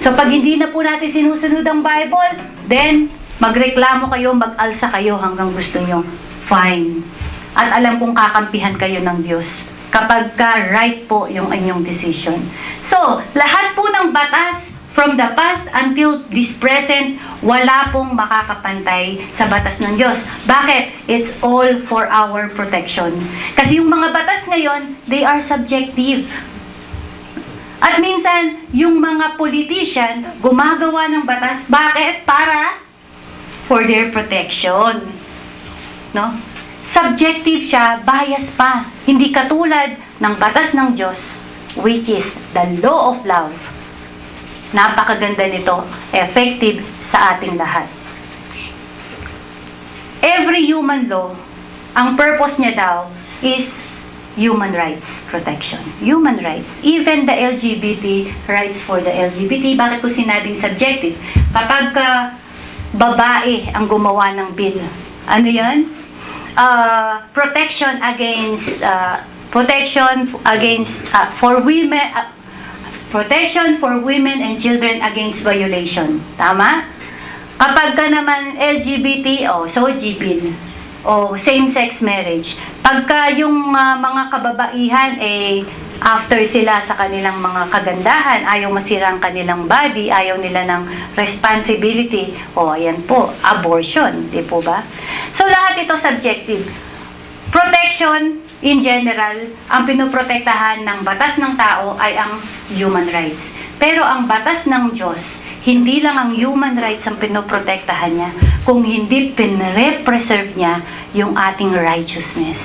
Speaker 1: So, pag hindi na po natin sinusunod ang Bible, then, magreklamo kayo, mag-alsa kayo hanggang gusto nyo. Fine. At alam kong kakampihan kayo ng Diyos kapag right po yung inyong decision. So, lahat po ng batas from the past until this present, wala pong makakapantay sa batas ng Diyos. Bakit? It's all for our protection. Kasi yung mga batas ngayon, they are subjective. At minsan, yung mga politician, gumagawa ng batas. Bakit? For their protection. No? Subjective siya, bias pa. Hindi katulad ng batas ng Diyos, which is the law of love. Napakaganda nito, effective sa ating lahat. Every human law, ang purpose niya daw is human rights protection. Human rights. Even the LGBT rights for the LGBT. Bakit ko sinabing subjective? Kapag babae ang gumawa ng bill, ano yan? Protection for women and children against violation. Tama? Kapag ka naman LGBT, SOGI bill, o same-sex marriage, pagka yung mga kababaihan, after sila sa kanilang mga kagandahan, ayaw masira ang kanilang body, ayaw nila ng responsibility, ayan po, abortion, di po ba? So, lahat ito subjective. Protection, in general, ang pinoprotektahan ng batas ng tao ay ang human rights. Pero ang batas ng Diyos, hindi lang ang human rights ang pinoprotektahan niya, kung hindi pinre-preserve niya yung ating righteousness.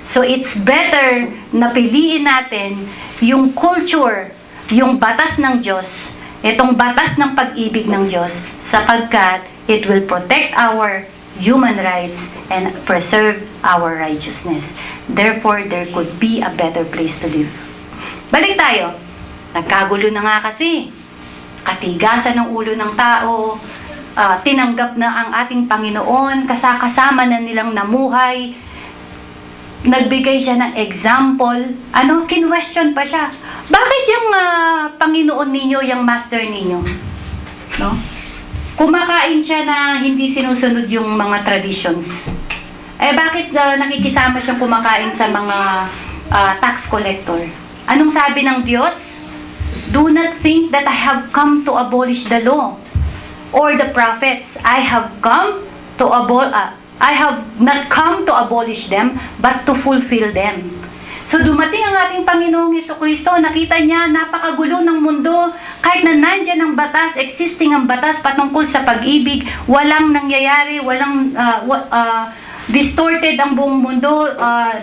Speaker 1: So it's better na piliin natin yung culture, yung batas ng Diyos, itong batas ng pag-ibig ng Diyos, sapagkat it will protect our human rights and preserve our righteousness. Therefore, there could be a better place to live. Balik tayo. Nagkagulo na nga kasi. Katigasan ng ulo ng tao, tinanggap na ang ating Panginoon, kasama na nilang namuhay, nagbigay siya ng example, kinwestiyon pa siya. Bakit yung Panginoon ninyo, yung master ninyo? No? kumakain siya na hindi sinusunod yung mga traditions. Bakit nakikisama siyang kumakain sa mga tax collector? Anong sabi ng Diyos? Do not think that I have come to abolish the law or the prophets. I have not come to abolish them, but to fulfill them. So dumating ang ating Panginoong Jesucristo, nakita niya napakagulo ng mundo, kahit na nandyan ang batas, existing ang batas patungkol sa pag-ibig, walang nangyayari, walang distorted ang buong mundo,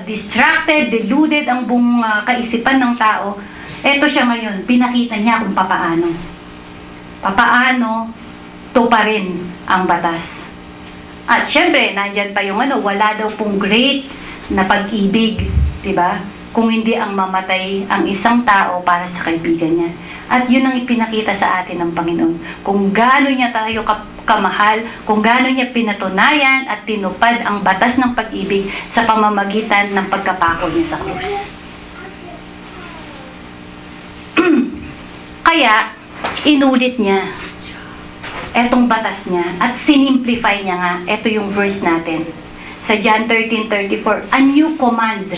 Speaker 1: distracted, deluded ang buong kaisipan ng tao. Eto siya ngayon, pinakita niya kung papaano tuparin ang batas. At syempre, nandyan pa yung wala daw pong great na pag-ibig, diba? Kung hindi ang mamatay ang isang tao para sa kaibigan niya. At yun ang ipinakita sa atin ng Panginoon. Kung gaano niya tayo kamahal, kung gaano niya pinatunayan at tinupad ang batas ng pag-ibig sa pamamagitan ng pagkapako niya sa krus. Kaya, inulit niya etong batas niya at sinimplify niya nga. Ito yung verse natin. Sa John 13:34, a new command.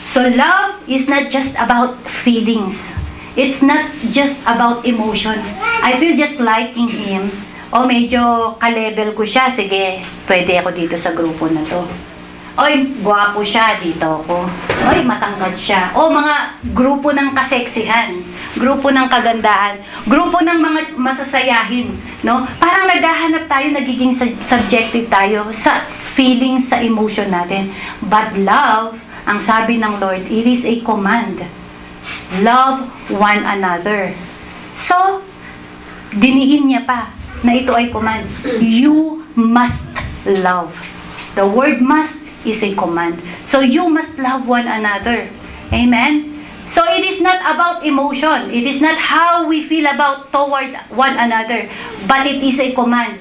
Speaker 1: So love is not just about feelings. It's not just about emotion. I feel just liking him. Medyo ka-level ko siya. Sige, pwede ako dito sa grupo na to. Gwapo siya, dito ako. Matangkad siya. Mga grupo ng kaseksihan. Grupo ng kagandahan. Grupo ng mga masasayahin. No? Parang naghahanap tayo, nagiging subjective tayo sa feelings, sa emotion natin. But love, ang sabi ng Lord, it is a command. Love one another. So, diniin niya pa na ito ay command. You must love. The word must is a command. So, you must love one another. Amen? So, it is not about emotion. It is not how we feel about toward one another. But it is a command.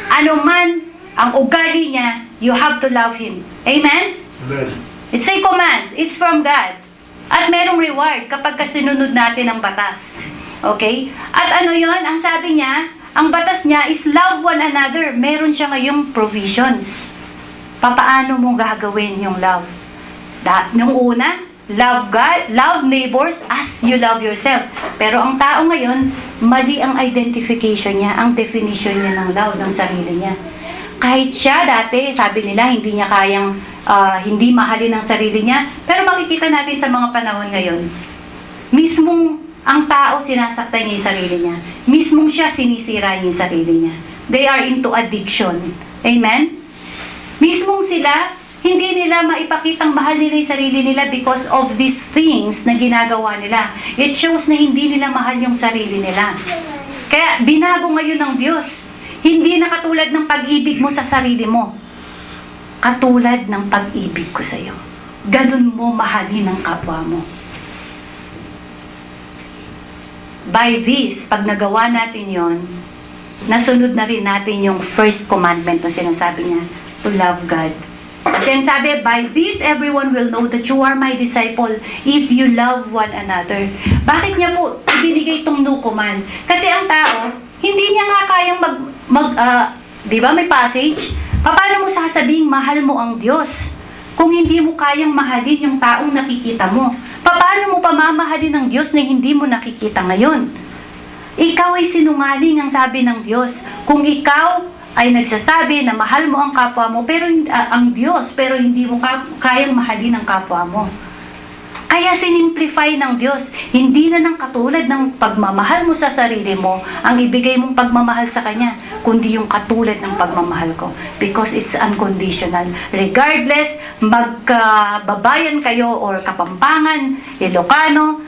Speaker 1: Ano man ang ugali niya, you have to love him. Amen?
Speaker 2: Amen.
Speaker 1: It's a command. It's from God. At merong reward kapag sinunod natin ang batas. Okay? At ano yon? Ang sabi niya, ang batas niya is love one another. Meron siya ngayong provisions. Papaano mo gagawin yung love? Nung una, love God, love neighbors as you love yourself. Pero ang tao ngayon, mali ang identification niya, ang definition niya ng love, ng sarili niya. Kahit siya dati, sabi nila, hindi niya kayang, hindi mahalin ang sarili niya. Pero makikita natin sa mga panahon ngayon, mismong ang tao sinasaktan niya yung sarili niya. Mismong siya sinisira niya yung sarili niya. They are into addiction. Amen? Mismong sila, hindi nila maipakitang mahal nila yung sarili nila because of these things na ginagawa nila. It shows na hindi nila mahal yung sarili nila. Kaya binago ngayon ng Diyos. Hindi na katulad ng pag-ibig mo sa sarili mo. Katulad ng pag-ibig ko sa iyo. Ganun mo mahalin ang kapwa mo. By this, pag nagawa natin yon, nasunod na rin natin yung first commandment na sinasabi niya, to love God. Kasi ang sabi, by this everyone will know that you are my disciple if you love one another. Bakit niya po ibinigay itong new command? Kasi ang tao, hindi niya nga kayang di ba may passage? Paano mo sasabihin mahal mo ang Diyos kung hindi mo kayang mahalin yung taong nakikita mo? Paano mo pamamahalin ng Diyos na hindi mo nakikita ngayon? Ikaw ay sinungaling ang sabi ng Diyos. Kung ikaw ay nagsasabi na mahal mo ang kapwa mo, pero ang Diyos, pero hindi mo kayang mahalin ang kapwa mo. Kaya sinimplify ng Diyos, hindi na ng katulad ng pagmamahal mo sa sarili mo, ang ibigay mong pagmamahal sa Kanya, kundi yung katulad ng pagmamahal ko. Because it's unconditional. Regardless, magkababayan kayo or Kapampangan, Ilocano,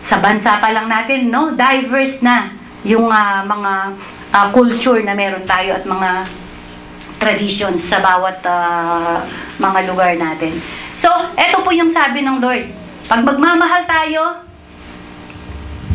Speaker 1: sa bansa pa lang natin, no? Diverse na yung mga culture na meron tayo at mga traditions sa bawat mga lugar natin. So, eto po yung sabi ng Lord. Pag magmamahal tayo,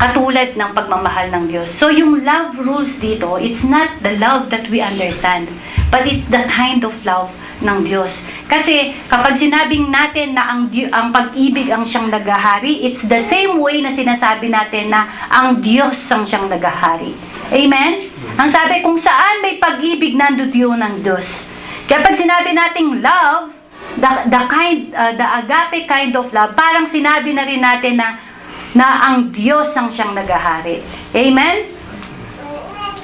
Speaker 1: katulad ng pagmamahal ng Diyos. So, yung love rules dito, it's not the love that we understand, but it's the kind of love ng Diyos. Kasi, kapag sinabing natin na ang pag-ibig ang siyang naghahari, it's the same way na sinasabi natin na ang Diyos ang siyang naghahari. Amen? Ang sabi, kung saan may pag-ibig, nandun yun ng Diyos. Kaya pag sinabi nating love, the agape kind of love, parang sinabi na rin natin na ang Diyos ang siyang naghahari. Amen?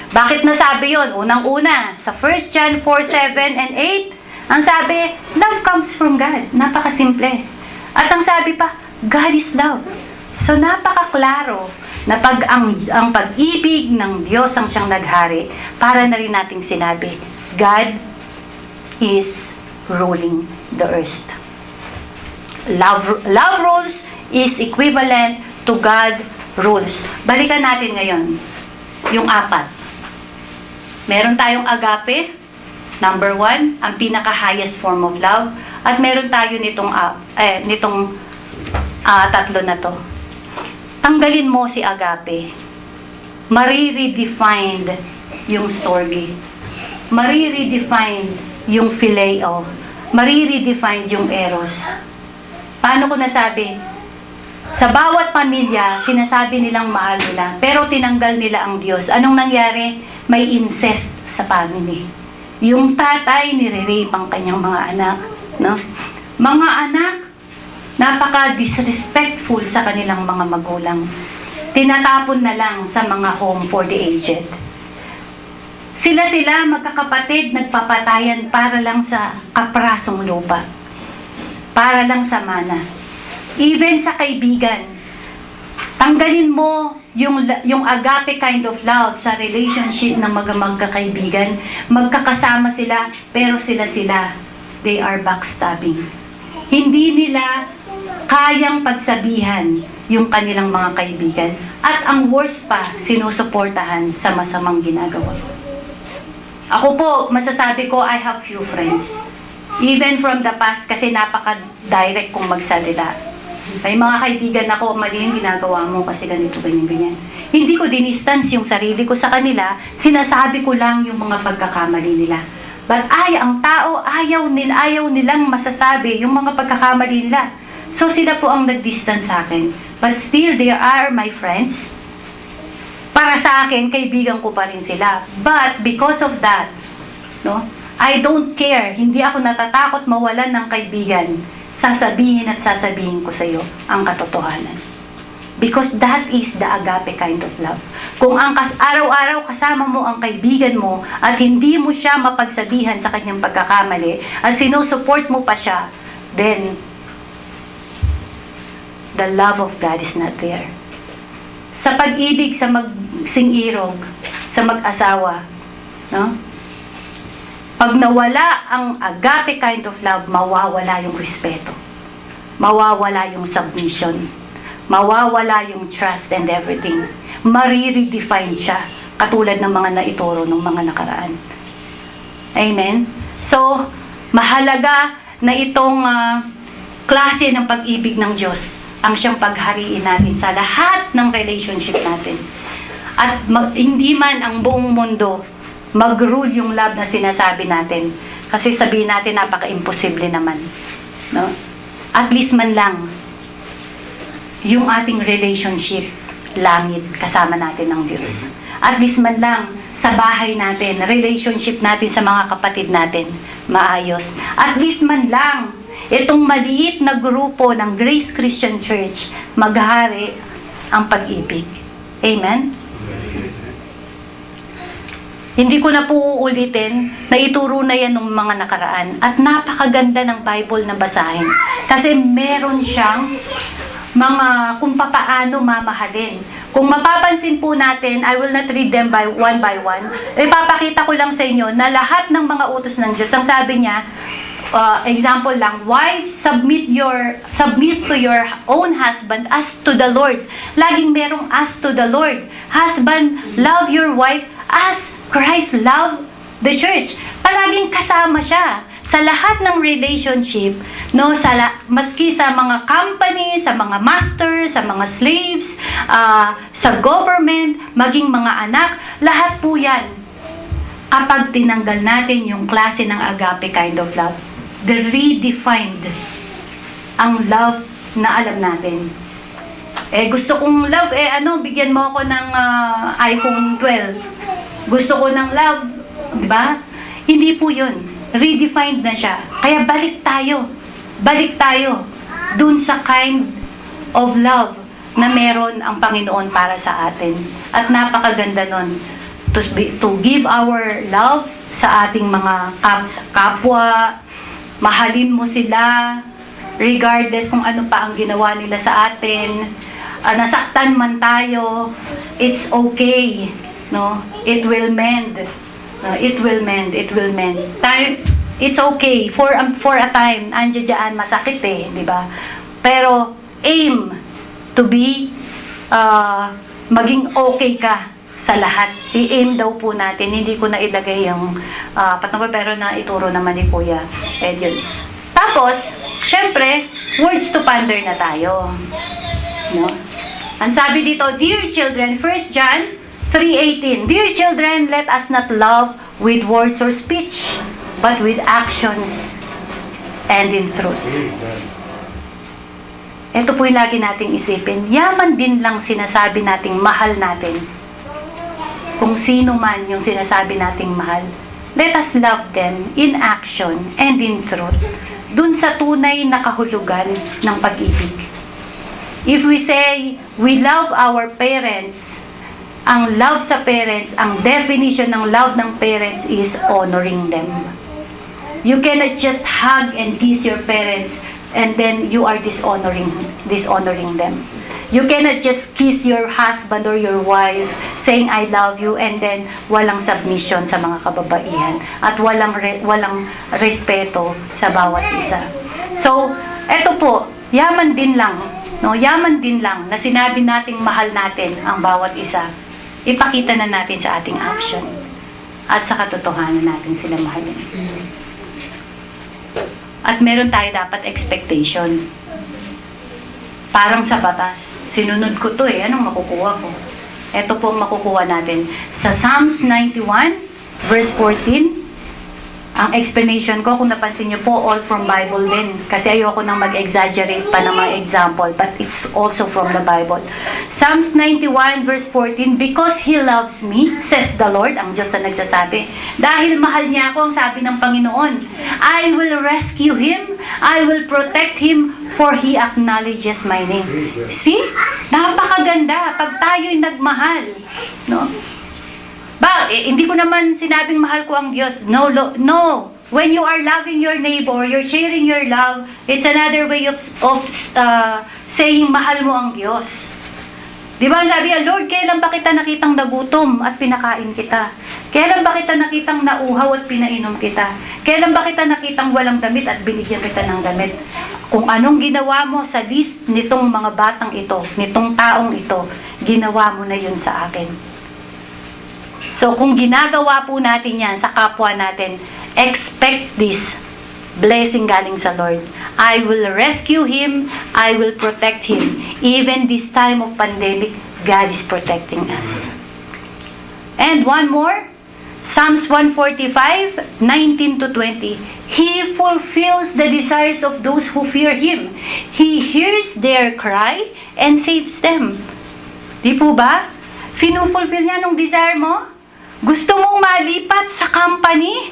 Speaker 1: Bakit nasabi yun? Unang-una, sa 1 John 4:7 and 8, ang sabi, love comes from God. Napakasimple. At ang sabi pa, God is love. So napakaklaro na pag ang pag-ibig ng Diyos ang siyang naghari, para na rin nating sinabi, God is ruling the earth. Love rules is equivalent to God rules. Balikan natin ngayon yung 4. Meron tayong agape, number 1, ang pinaka-highest form of love. At meron tayo nitong 3 na to. Tanggalin mo si agape. Mariredefined yung storge. Mariredefined yung phileo. Mariredefined yung eros. Paano ko nasabi? Sa bawat pamilya, sinasabi nilang mahal nila, pero tinanggal nila ang Diyos. Anong nangyari? May incest sa family. Yung tatay, nire-rape ang kanyang mga anak. No? Mga anak, napaka-disrespectful sa kanilang mga magulang. Tinatapon na lang sa mga home for the aged. Sila magkakapatid, nagpapatayan para lang sa kaprasong lupa. Para lang sa mana. Even sa kaibigan. Tanggalin mo yung agape kind of love sa relationship ng magkakaibigan. Magkakasama sila, pero sila, they are backstabbing. Hindi nila kayang pagsabihan yung kanilang mga kaibigan. At ang worst pa, sinusuportahan sa masamang ginagawa. Ako po, masasabi ko, I have few friends. Even from the past, kasi napaka-direct kong magsalita. May mga kaibigan ako, mali yung ginagawa mo kasi ganito, ganyan. Hindi ko dinistance yung sarili ko sa kanila, sinasabi ko lang yung mga pagkakamali nila. But ang tao, ayaw nilang masasabi yung mga pagkakamali nila. So sila po ang nag-distance sa akin. But still, they are my friends. Para sa akin, kaibigan ko pa rin sila. But because of that, no, I don't care. Hindi ako natatakot mawalan ng kaibigan. Sasabihin ko sa iyo ang katotohanan. Because that is the agape kind of love. Kung araw-araw kasama mo ang kaibigan mo at hindi mo siya mapagsabihan sa kanyang pagkakamali at sinusupport mo pa siya, then the love of God is not there. Sa pag-ibig, sa magsingirog, sa mag-asawa, no? Pag nawala ang agape kind of love, mawawala yung respeto. Mawawala yung submission. Mawawala yung trust and everything. Mariredefine siya, katulad ng mga naituro ng mga nakaraan. Amen? So, mahalaga na itong klase ng pag-ibig ng Diyos ang siyang paghariin natin sa lahat ng relationship natin. At hindi man ang buong mundo mag-rule yung love na sinasabi natin. Kasi sabihin natin, napaka-imposible naman. No? At least man lang, yung ating relationship, langit, kasama natin ng Diyos. At least man lang, sa bahay natin, relationship natin sa mga kapatid natin, maayos. At least man lang, itong maliit na grupo ng Grace Christian Church, maghari ang pag-ibig. Amen? Hindi ko na po uulitin, naituro na yan ng mga nakaraan. At napakaganda ng Bible na basahin. Kasi meron siyang mga kung papaano mamahalin. Kung mapapansin po natin, I will not read them by one. Ipapakita ko lang sa inyo na lahat ng mga utos ng Diyos, ang sabi niya, example lang, wives, submit to your own husband as to the Lord. Laging merong as to the Lord. Husband, love your wife as Christ loved the church. Palaging kasama siya sa lahat ng relationship, no, maski sa mga company, sa mga master, sa mga slaves, sa government, maging mga anak, lahat po yan. Kapag tinanggal natin yung klase ng agape kind of love, the redefined ang love na alam natin. Gusto kong love, bigyan mo ako ng iPhone 12. Gusto ko ng love, di ba? Hindi po yun. Redefined na siya. Kaya balik tayo. Balik tayo dun sa kind of love na meron ang Panginoon para sa atin. At napakaganda nun. To give our love sa ating mga kapwa, mahalin mo sila, regardless kung ano pa ang ginawa nila sa atin, nasaktan man tayo, it's okay. No? It will mend. It will mend. It will mend. It's okay. For a time, andiyan dyan, masakit eh, di ba? Pero, aim to be, maging okay ka sa lahat. I-aim daw po natin. Hindi ko na ilagay yung patungkol, pero na ituro naman ni Kuya Ed yun. Tapos, syempre, words to ponder na tayo. No? Ang sabi dito, dear children, 1 John 3:18, dear children, let us not love with words or speech, but with actions and in truth. Ito po yung lagi nating isipin. Yaman din lang sinasabi nating mahal natin. Kung sino man yung sinasabi nating mahal, let us love them in action and in truth. Dun sa tunay na kahulugan ng pag-ibig. If we say we love our parents, ang love sa parents, ang definition ng love ng parents is honoring them. You cannot just hug and kiss your parents and then you are dishonoring them. You cannot just kiss your husband or your wife saying I love you and then walang submission sa mga kababaihan at walang respeto sa bawat isa. So, eto po, yaman din lang, no? Yaman din lang na sinabi nating mahal natin ang bawat isa. Ipakita na natin sa ating action at sa katotohanan natin sila mahalin. At meron tayo dapat expectation. Parang sa batas, sinunod ko to anong makukuha ko? Ito po ang makukuha natin. Sa Psalms 91, verse 14, ang explanation ko, kung napansin niyo po, all from Bible din. Kasi ayoko nang mag-exaggerate pa ng mga example, but it's also from the Bible. Psalms 91, verse 14, because He loves me, says the Lord, ang Diyos na nagsasabi, dahil mahal niya ako, ang sabi ng Panginoon, I will rescue Him, I will protect Him, for He acknowledges my name. See? Napakaganda pag tayo'y nagmahal. No? Hindi ko naman sinabing mahal ko ang Diyos. No. When you are loving your neighbor, you're sharing your love, it's another way of saying mahal mo ang Diyos. Di ba ang sabi, Lord, kailan ba kita nakitang nagutom at pinakain kita? Kailan ba kita nakitang nauhaw at pinainom kita? Kailan ba kita nakitang walang damit at binigyan kita ng damit? Kung anong ginawa mo sa list nitong mga batang ito, nitong taong ito, ginawa mo na yun sa akin. So, kung ginagawa po natin yan sa kapwa natin, expect this blessing galing sa Lord. I will rescue him, I will protect him. Even this time of pandemic, God is protecting us. And one more, Psalms 145, 19 to 20. He fulfills the desires of those who fear Him. He hears their cry and saves them. Di po ba? Finufulfill niya nung desire mo? Gusto mong malipat sa company?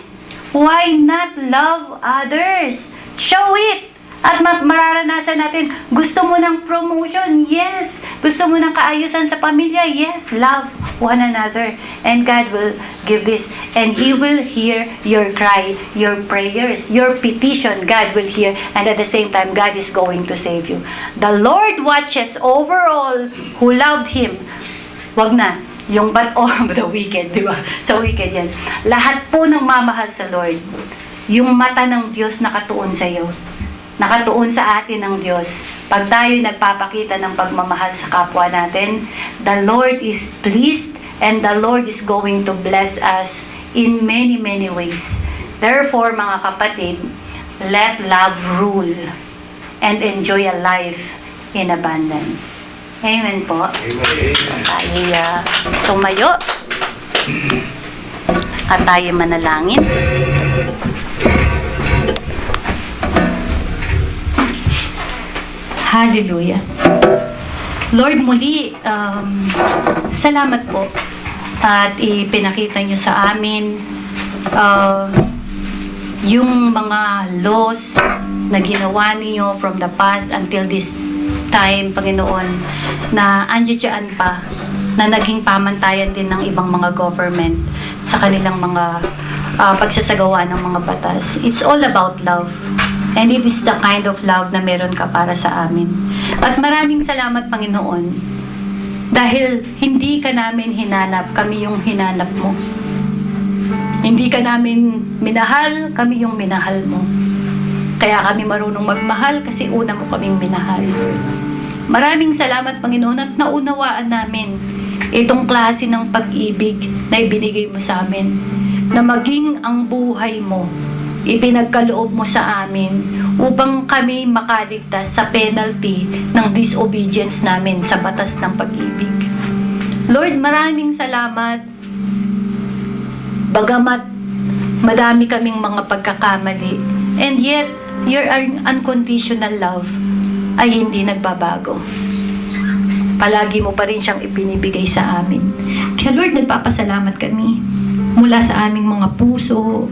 Speaker 1: Why not love others? Show it! At mararanasan natin, gusto mo ng promotion? Yes! Gusto mo ng kaayusan sa pamilya? Yes! Love one another. And God will give this. And He will hear your cry, your prayers, your petition. God will hear. And at the same time, God is going to save you. The Lord watches over all who loved Him. Wag na. Yung but all the wicked, di ba? So wicked yan. Lahat po ng mamahal sa Lord, yung mata ng Diyos nakatuon sa iyo. Nakatuon sa atin ng Diyos. Pag tayo nagpapakita ng pagmamahal sa kapwa natin, the Lord is pleased and the Lord is going to bless us in many, many ways. Therefore, mga kapatid, let love rule and enjoy a life in abundance. Amen po. Amen. Tayo tumayo. At tayo manalangin. Hallelujah. Lord, muli, salamat po at ipinakita nyo sa amin yung mga laws na ginawa niyo from the past until this time, Panginoon, na andyan pa, na naging pamantayan din ng ibang mga government sa kanilang mga pagsasagawa ng mga batas. It's all about love. And it is the kind of love na meron ka para sa amin. At maraming salamat, Panginoon, dahil hindi ka namin hinanap, kami yung hinanap mo. Hindi ka namin minahal, kami yung minahal mo. Kaya kami marunong magmahal kasi una mo kaming minahal. Maraming salamat, Panginoon, at naunawaan namin itong klase ng pag-ibig na ibinigay mo sa amin, na maging ang buhay mo ipinagkaloob mo sa amin upang kami makaligtas sa penalty ng disobedience namin sa batas ng pag-ibig. Lord, maraming salamat. Bagamat madami kaming mga pagkakamali, and yet your unconditional love ay hindi nagbabago. Palagi mo pa rin siyang ipinibigay sa amin. Kaya Lord, nagpapasalamat kami mula sa aming mga puso,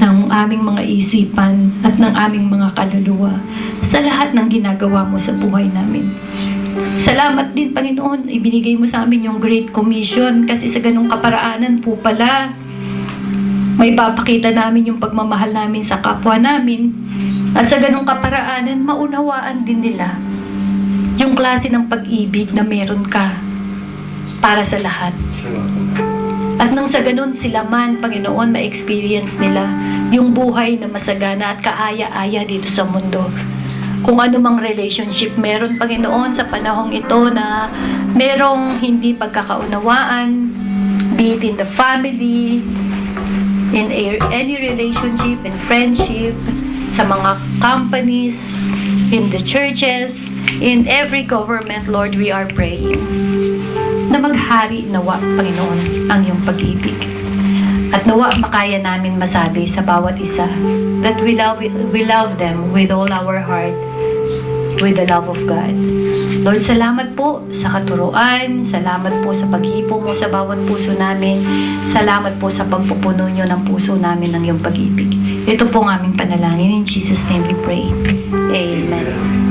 Speaker 1: ng aming mga isipan at ng aming mga kaluluwa sa lahat ng ginagawa mo sa buhay namin. Salamat din, Panginoon, ibinigay mo sa amin yung Great Commission kasi sa ganung kaparaanan po pala may papakita namin yung pagmamahal namin sa kapwa namin, at sa ganung kaparaanan maunawaan din nila yung klase ng pag-ibig na meron ka para sa lahat. At nang sa ganun sila man, Panginoon, ma-experience nila yung buhay na masagana at kaaya-aya dito sa mundo. Kung ano mang relationship meron, Panginoon, sa panahong ito na merong hindi pagkakaunawaan, be it in the family, in any relationship, in friendship, sa mga companies, in the churches, in every government, Lord, we are praying na maghari nawa, Panginoon, ang iyong pag-ibig. At nawa makaya namin masabi sa bawat isa that we love them with all our heart, with the love of God. Lord, salamat po sa katuruan, salamat po sa paghipo mo sa bawat puso namin, salamat po sa pagpupuno nyo ng puso namin ng iyong pag-ibig. Ito po ang aming panalangin. In Jesus' name we pray. Amen.